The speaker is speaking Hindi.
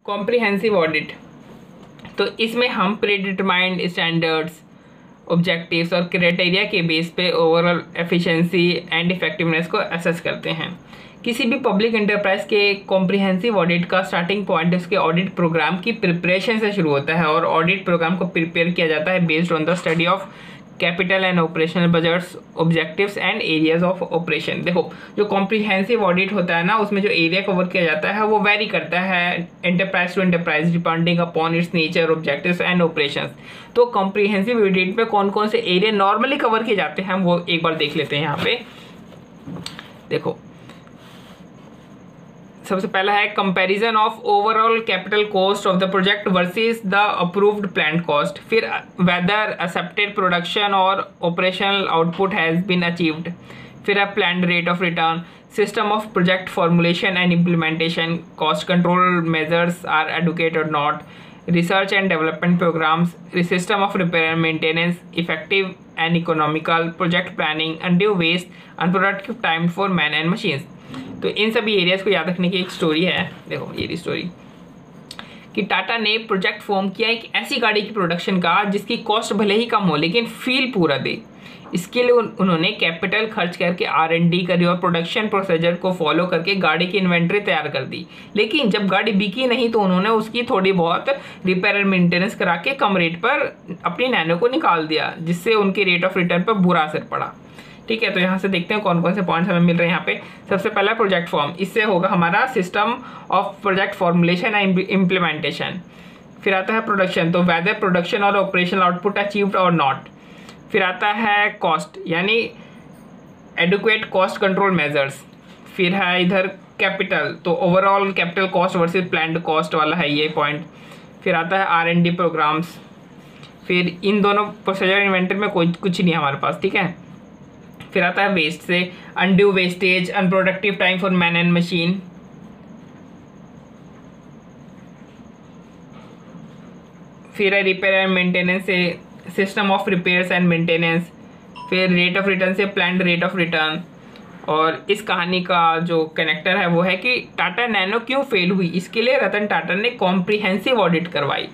कॉम्प्रिहेंसिव ऑडिट, तो इसमें हम प्रीडिटरमाइंड स्टैंडर्ड्स, ऑब्जेक्टिव्स और क्राइटेरिया के बेस पे ओवरऑल एफिशिएंसी एंड इफेक्टिवनेस को असेस करते हैं। किसी भी पब्लिक एंटरप्राइज के कॉम्प्रिहेंसिव ऑडिट का स्टार्टिंग पॉइंट उसके ऑडिट प्रोग्राम की प्रिपरेशन से शुरू होता है, और ऑडिट प्रोग्राम को प्रिपेयर किया जाता है based on the study of capital and operational budgets, objectives and areas of operation. देखो, जो कॉम्प्रिहेंसिव ऑडिट होता है ना, उसमें जो एरिया कवर किया जाता है वो वेरी करता है enterprise to enterprise depending upon its nature, objectives and operations. तो कॉम्प्रिहेंसिव ऑडिट में कौन कौन से एरिया नॉर्मली कवर किए जाते हैं हम वो एक बार देख लेते हैं। यहाँ पे देखो, सबसे पहला है comparison of overall capital cost of the project versus the approved plan cost, फिर वेदर एक्सेप्टेड प्रोडक्शन और operational output has been achieved, फिर planned rate of return, system of project formulation and implementation, cost control measures are adequate और not, research and development programs, system of repair and maintenance, effective and economical project planning, undue waste, unproductive time for man and machines. तो इन सभी एरियाज को याद रखने की एक स्टोरी है। देखो, ये स्टोरी कि टाटा ने प्रोजेक्ट फॉर्म किया एक ऐसी गाड़ी की प्रोडक्शन का जिसकी कॉस्ट भले ही कम हो लेकिन फील पूरा दे। इसके लिए उन्होंने कैपिटल खर्च करके R&D करी और प्रोडक्शन प्रोसीजर को फॉलो करके गाड़ी की इन्वेंट्री तैयार कर दी। लेकिन जब गाड़ी बिकी नहीं तो उन्होंने उसकी थोड़ी बहुत रिपेयर एंड मेंटेनेंस करा के कम रेट पर अपनी नैनो को निकाल दिया, जिससे उनके रेट ऑफ रिटर्न पर बुरा असर पड़ा। ठीक है, तो यहाँ से देखते हैं कौन कौन से पॉइंट्स हमें मिल रहे हैं यहाँ पे। सबसे पहला प्रोजेक्ट फॉर्म, इससे होगा हमारा system of project formulation and implementation. फिर आता है प्रोडक्शन, तो वेदर प्रोडक्शन और ऑपरेशनल आउटपुट अचीव्ड और नॉट। फिर आता है कॉस्ट, यानी एडुक्वेट कॉस्ट कंट्रोल मेजर्स। फिर है इधर कैपिटल, तो overall capital cost versus planned cost वाला है ये पॉइंट। फिर आता है R&D प्रोग्राम्स। फिर इन दोनों प्रोसीजर इन्वेंटरी में कोई कुछ नहीं है हमारे पास। ठीक है, फिर आता है वेस्ट से undue wastage, unproductive time for man and machine. फिर है रिपेयर एंड मेंटेनेंस से system of repairs and maintenance. फिर रेट ऑफ रिटर्न से प्लान्ड रेट ऑफ रिटर्न। और इस कहानी का जो कनेक्टर है वो है कि टाटा नैनो क्यों फेल हुई, इसके लिए रतन टाटा ने कॉम्प्रिहेंसिव ऑडिट करवाई।